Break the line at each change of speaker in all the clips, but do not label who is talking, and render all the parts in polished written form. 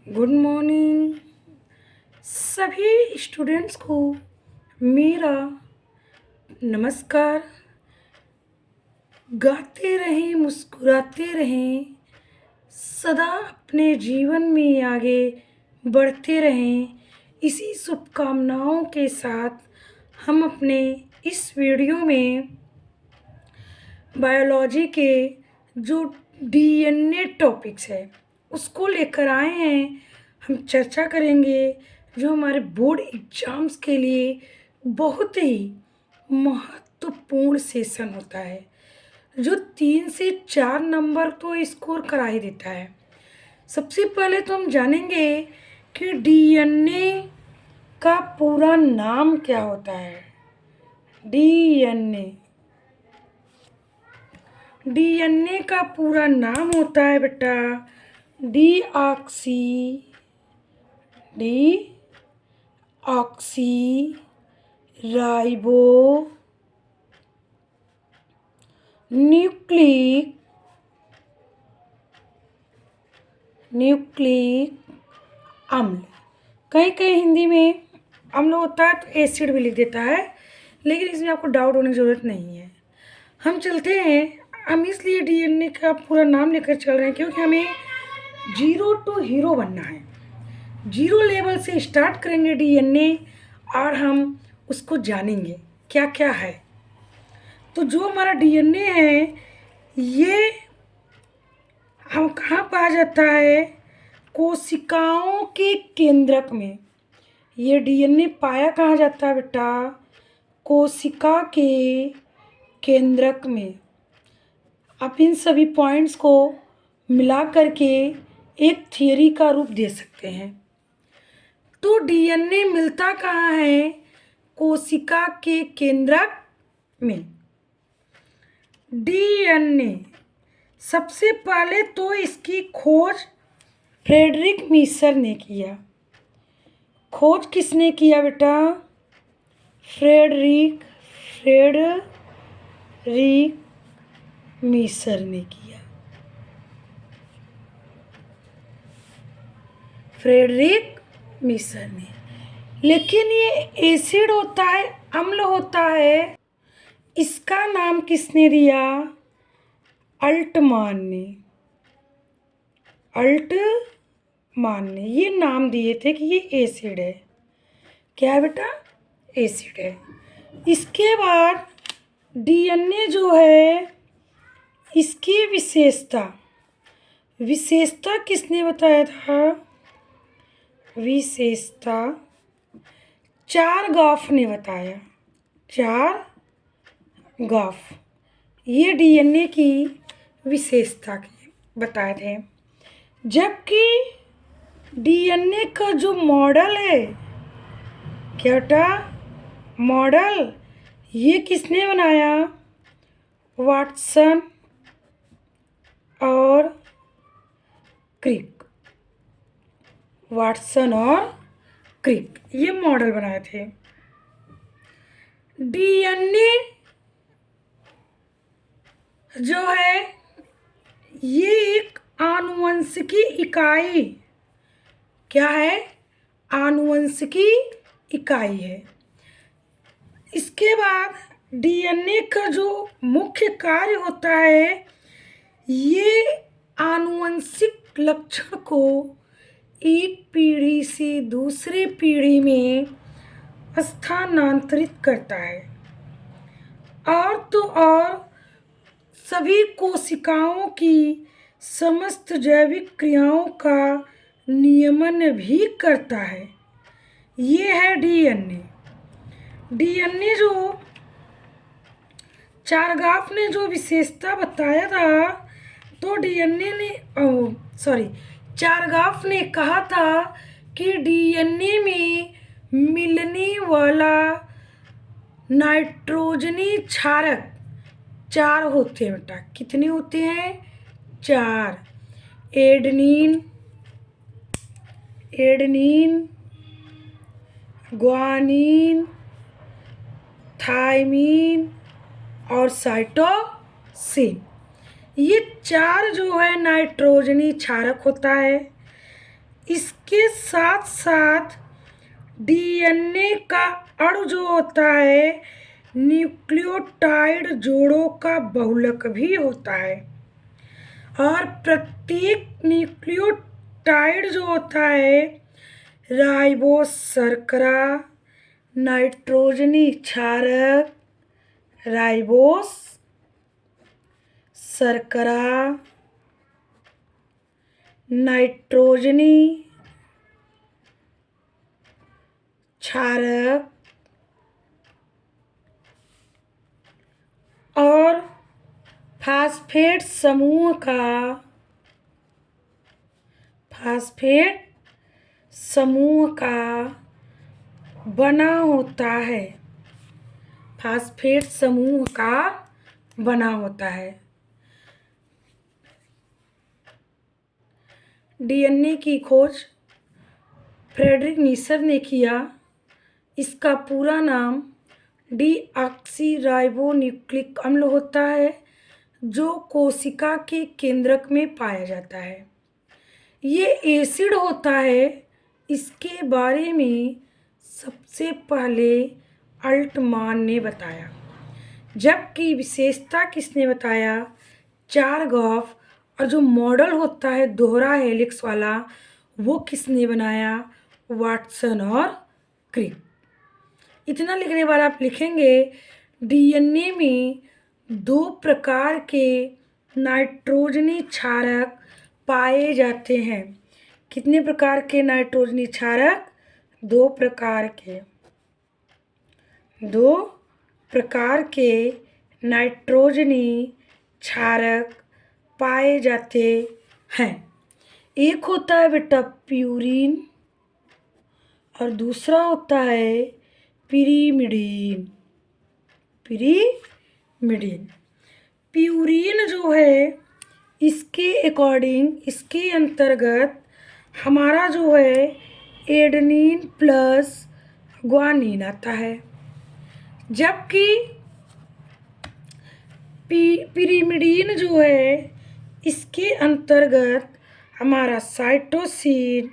Good morning सभी students को मेरा नमस्कार। गाते रहें, मुस्कुराते रहें, सदा अपने जीवन में आगे बढ़ते रहें। इसी शुभकामनाओं के साथ हम अपने इस वीडियो में बायोलॉजी के जो डीएनए टॉपिक्स है उसको लेकर आए हैं। हम चर्चा करेंगे जो हमारे बोर्ड एग्ज़ाम्स के लिए बहुत ही महत्वपूर्ण सेशन होता है, जो 3 से 4 नंबर तो स्कोर करा ही देता है। सबसे पहले तो हम जानेंगे कि डीएनए का पूरा नाम क्या होता है। डीएनए का पूरा नाम होता है बेटा डीऑक्सी राइबो न्यूक्लिक अम्ल। कहीं कहीं हिंदी में अम्ल होता है तो एसिड भी लिख देता है, लेकिन इसमें आपको डाउट होने की ज़रूरत नहीं है। हम चलते हैं, हम इसलिए डीएनए का पूरा नाम लेकर चल रहे हैं क्योंकि हमें जीरो टू हीरो बनना है। जीरो लेवल से स्टार्ट करेंगे डीएनए और हम उसको जानेंगे क्या क्या है। तो जो हमारा डीएनए है ये हम कहाँ पाया जाता है? कोशिकाओं के केंद्रक में। ये डीएनए पाया कहाँ जाता है बेटा? कोशिका के केंद्रक में। आप इन सभी पॉइंट्स को मिला करके एक थियरी का रूप दे सकते हैं। तो डीएनए मिलता कहाँ है? कोशिका के केंद्रक में। डीएनए सबसे पहले तो इसकी खोज फ्रेडरिक मीसर ने किया। खोज किसने किया बेटा? फ्रेडरिक मीसर ने किया। फ्रेडरिक मीसर ने। लेकिन ये एसिड होता है, अम्ल होता है, इसका नाम किसने दिया? अल्टमान ने ये नाम दिए थे कि ये एसिड है। क्या है बेटा? एसिड है। इसके बाद डीएनए जो है इसकी विशेषता किसने बताया था? विशेषता चारगाफ ने बताया। चारगाफ ये डीएनए की विशेषता के बताए थे। जबकि डीएनए का जो मॉडल है, क्या बेटा? मॉडल ये किसने बनाया? वाटसन और क्रिक ये मॉडल बनाए थे। डीएनए जो है ये एक आनुवंशिकी इकाई, क्या है? आनुवंशिकी इकाई है। इसके बाद डीएनए का जो मुख्य कार्य होता है ये आनुवंशिक लक्षण को एक पीढ़ी से दूसरे पीढ़ी में स्थानांतरित करता है। और तो और सभी कोशिकाओं की समस्त जैविक क्रियाओं का नियमन भी करता है। ये है डीएनए। डीएनए जो चारगाफ ने जो विशेषता बताया था, तो चारगाफ ने कहा था कि डीएनए में मिलने वाला नाइट्रोजनी क्षारक 4 होते हैं बेटा। कितने होते हैं? 4। एडेनिन, ग्वानिन, थाइमिन और साइटोसिन। ये 4 जो है नाइट्रोजनी क्षारक होता है। इसके साथ साथ डीएनए का अणु जो होता है न्यूक्लियोटाइड जोड़ों का बहुलक भी होता है। और प्रत्येक न्यूक्लियोटाइड जो होता है राइबोस शर्करा, नाइट्रोजनी क्षारक, राइबोस शर्करा, नाइट्रोजनी क्षारक और फास्फेट समूह का बना होता है। फास्फेट समूह का बना होता है। डीएनए की खोज फ्रेडरिक नीशर ने किया। इसका पूरा नाम डीऑक्सीराइबोन्यूक्लिक अम्ल होता है जो कोशिका के केंद्रक में पाया जाता है। ये एसिड होता है। इसके बारे में सबसे पहले अल्टमान ने बताया, जबकि विशेषता किसने बताया? चारगॉफ। और जो मॉडल होता है दोहरा हेलिक्स वाला वो किसने बनाया? वाटसन और क्रिक। इतना लिखने के बाद आप लिखेंगे डीएनए में 2 प्रकार के नाइट्रोजनी क्षारक पाए जाते हैं। कितने प्रकार के नाइट्रोजनी क्षारक? 2 प्रकार के। 2 प्रकार के नाइट्रोजनी क्षारक पाए जाते हैं। एक होता है बेटा प्यूरीन और दूसरा होता है पिरीमिडीन। प्यूरीन जो है इसके अकॉर्डिंग, इसके अंतर्गत हमारा जो है एडेनिन प्लस ग्वानिन आता है, जबकि पिरीमिडीन जो है इसके अंतर्गत हमारा साइटोसिन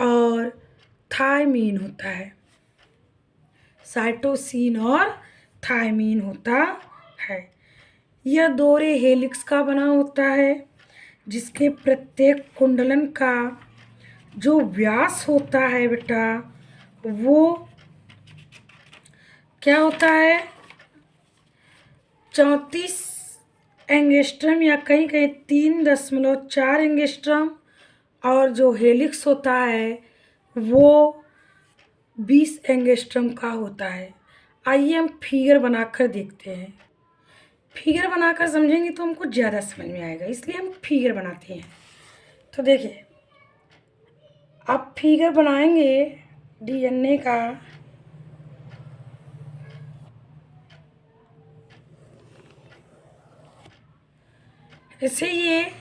और थायमीन होता है। साइटोसिन और थायमीन होता है। यह दोहरे हेलिक्स का बना होता है जिसके प्रत्येक कुंडलन का जो व्यास होता है बेटा वो क्या होता है? 34 एंगस्ट्रम या कहीं कहीं 3.4 एंगस्ट्रम। और जो हेलिक्स होता है वो 20 एंगस्ट्रम का होता है। आइए हम फिगर बनाकर देखते हैं। फिगर बनाकर समझेंगे तो हमको ज़्यादा समझ में आएगा, इसलिए हम फिगर बनाते हैं। तो देखिए आप फिगर बनाएंगे डीएनए का। जैसे ये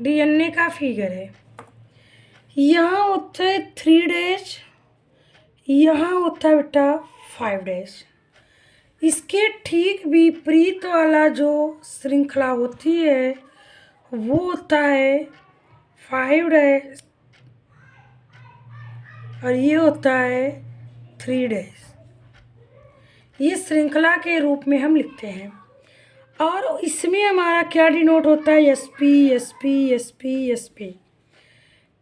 डीएनए का फिगर है। यहाँ होता है 3 यहाँ होता है बेटा 5। इसके ठीक विपरीत वाला जो श्रृंखला होती है वो होता है 5 और ये होता है 3। ये श्रृंखला के रूप में हम लिखते हैं। और इसमें हमारा क्या डिनोट होता है? SP।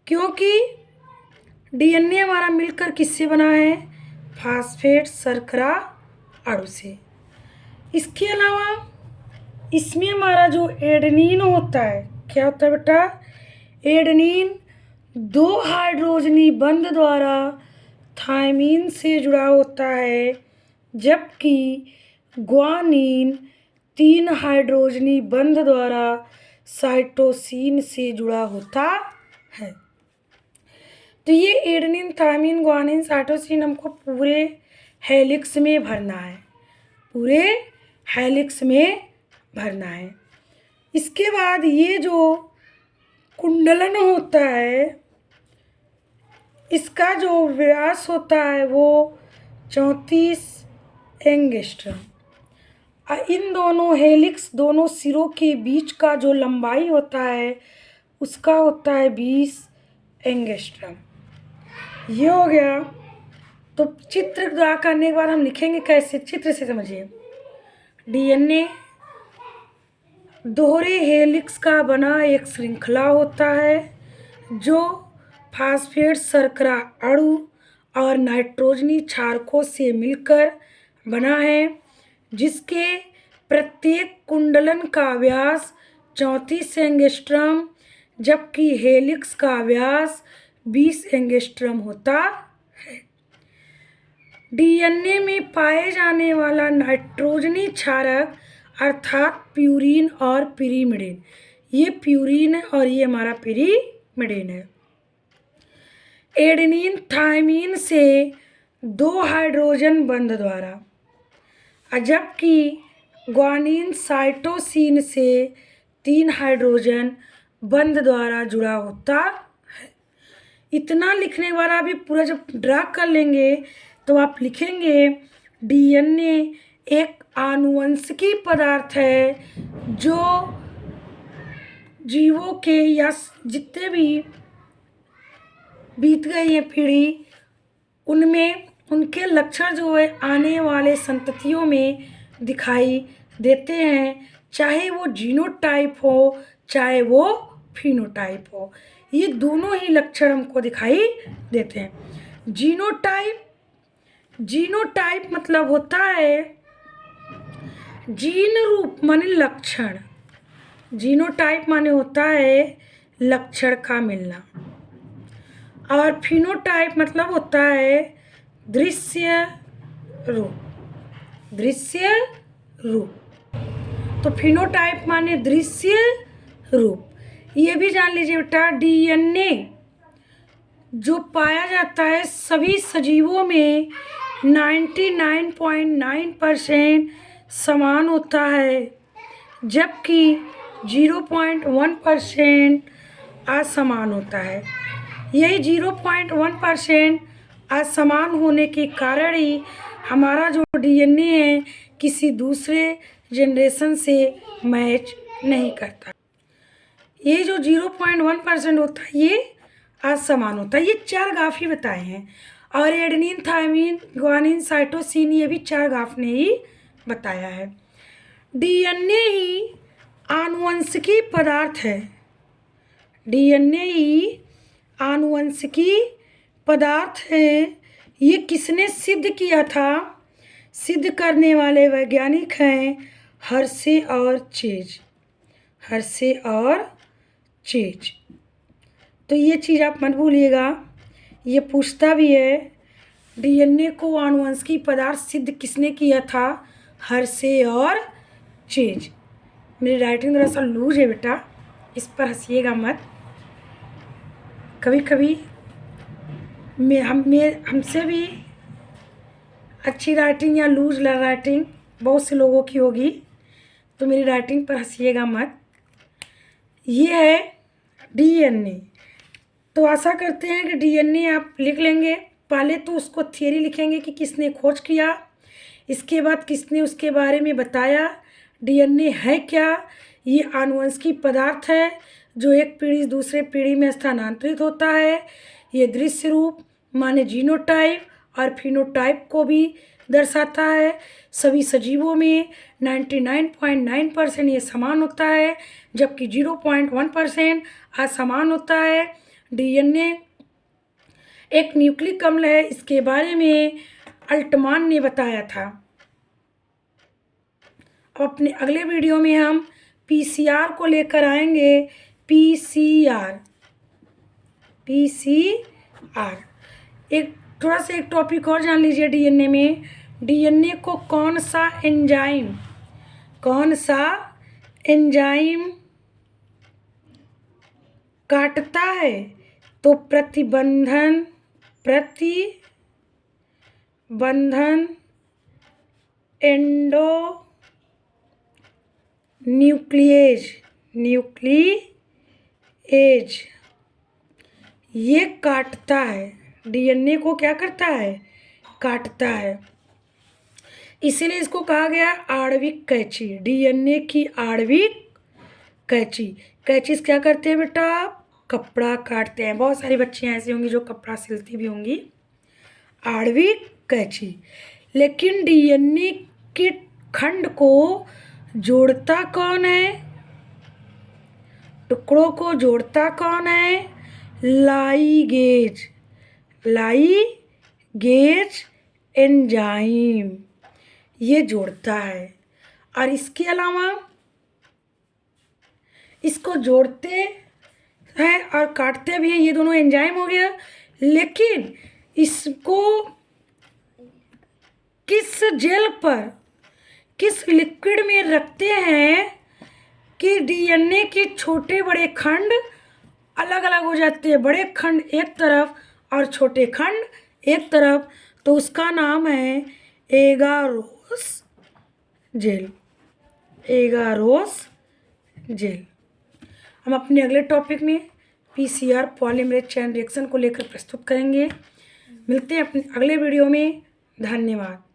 क्योंकि डीएनए हमारा मिलकर किससे बना है? फास्फेट शर्करा अणु से। इसके अलावा इसमें हमारा जो एडेनिन होता है क्या होता है बेटा? एडेनिन 2 हाइड्रोजनी बंध द्वारा थायमीन से जुड़ा होता है, जबकि ग्वानिन 3 हाइड्रोजनी बंध द्वारा साइटोसिन से जुड़ा होता है। तो ये एडेनिन, थायमीन, ग्वानिन, साइटोसिन हमको पूरे हेलिक्स में भरना है। पूरे हेलिक्स में भरना है। इसके बाद ये जो कुंडलन होता है इसका जो व्यास होता है वो 34 एंगस्ट्रम। इन दोनों हेलिक्स, दोनों सिरों के बीच का जो लंबाई होता है उसका होता है 20 एंगस्ट्रम। ये हो गया। तो चित्र ड्रा करने के बाद हम लिखेंगे कैसे, चित्र से समझिए। डीएनए दोहरे हेलिक्स का बना एक श्रृंखला होता है जो फास्फेट शर्करा अणु और नाइट्रोजनी क्षारकों से मिलकर बना है, जिसके प्रत्येक कुंडलन का व्यास 34 एंगस्ट्रम जबकि हेलिक्स का व्यास 20 एंगस्ट्रम होता है। डीएनए में पाए जाने वाला नाइट्रोजनी क्षारक अर्थात प्यूरीन और पिरीमिडिन, ये प्यूरीन है और ये हमारा पिरीमिडिन है, एडेनिन थायमीन से 2 हाइड्रोजन बंध द्वारा, जबकि ग्वानिन साइटोसिन से 3 हाइड्रोजन बंध द्वारा जुड़ा होता है। इतना लिखने के बाद आप ये पूरा जब ड्रा कर लेंगे तो आप लिखेंगे डीएनए एक आनुवंशिकी पदार्थ है जो जीवों के या जितने भी बीत गई है पीढ़ी उनमें उनके लक्षण जो है आने वाले संततियों में दिखाई देते हैं, चाहे वो जीनोटाइप हो चाहे वो फिनोटाइप हो, ये दोनों ही लक्षण हमको दिखाई देते हैं। जीनोटाइप मतलब होता है जीन रूप माने लक्षण, जीनोटाइप माने होता है लक्षण का मिलना, और फिनोटाइप मतलब होता है दृश्य रूप, दृश्य रूप। तो फिनोटाइप माने दृश्य रूप। ये भी जान लीजिए बेटा, डीएनए जो पाया जाता है सभी सजीवों में 99.9% समान होता है, जबकि 0.1% असमान होता है। यही 0.1% असमान होने के कारण ही हमारा जो डीएनए है किसी दूसरे जनरेशन से मैच नहीं करता। ये जो 0.1% होता है ये असमान होता है। ये 4 ग्राफ ही बताए हैं, और एडेनिन थायमीन ग्वानिन साइटोसिन ये भी 4 ग्राफ ने ही बताया है। डीएनए ही आनुवंशिकी पदार्थ है, डीएनए ही आनुवंशिकी पदार्थ है। ये किसने सिद्ध किया था? सिद्ध करने वाले वैज्ञानिक हैं हर्शे और चेज, हर्शे और चेज। तो ये चीज़ आप मत भूलिएगा, ये पूछता भी है डीएनए को आनुवंशिकी पदार्थ सिद्ध किसने किया था? हर्शे और चेज। मेरी राइटिंग थोड़ा सा लूज है बेटा, इस पर हंसिएगा मत। कभी कभी हमसे भी अच्छी राइटिंग या लूज राइटिंग बहुत से लोगों की होगी, तो मेरी राइटिंग पर हंसिएगा मत। ये है डीएनए। तो आशा करते हैं कि डीएनए आप लिख लेंगे। पहले तो उसको थियरी लिखेंगे कि किसने खोज किया, इसके बाद किसने उसके बारे में बताया। डीएनए है क्या? ये आनुवंशिकी पदार्थ है जो एक पीढ़ी से दूसरे पीढ़ी में स्थानांतरित होता है। ये दृश्य रूप माने जीनोटाइप और फिनोटाइप को भी दर्शाता है। सभी सजीवों में 99.9% ये समान होता है, जबकि 0.1% असमान होता है। डीएनए एक न्यूक्लिक अम्ल है, इसके बारे में अल्टमान ने बताया था। अब अपने अगले वीडियो में हम पीसीआर को लेकर आएंगे। पीसीआर एक थोड़ा सा एक टॉपिक और जान लीजिए डीएनए में। डीएनए को कौन सा एंजाइम काटता है? तो प्रतिबंधन एंडो न्यूक्लिएज ये काटता है। डीएनए को क्या करता है? काटता है। इसीलिए इसको कहा गया आणविक कैंची। डीएनए की आणविक कैंची। कैंची क्या करते हैं बेटा? कपड़ा काटते हैं। बहुत सारी बच्चियाँ ऐसी होंगी जो कपड़ा सिलती भी होंगी। आणविक कैंची। लेकिन डीएनए के खंड को जोड़ता कौन है? टुकड़ों को जोड़ता कौन है? लाइगेज। लाइगेज एंजाइम ये जोड़ता है। और इसके अलावा इसको जोड़ते हैं और काटते भी हैं, ये दोनों एंजाइम हो गया। लेकिन इसको किस जेल पर, किस लिक्विड में रखते हैं कि डीएनए के छोटे बड़े खंड अलग अलग हो जाते हैं? बड़े खंड एक तरफ और छोटे खंड एक तरफ, तो उसका नाम है एगारोस जेल। Agarose jail. हम अपने अगले टॉपिक में पीसीआर पॉलीमरेज चेन रिएक्शन को लेकर प्रस्तुत करेंगे। मिलते हैं अपने अगले वीडियो में। धन्यवाद।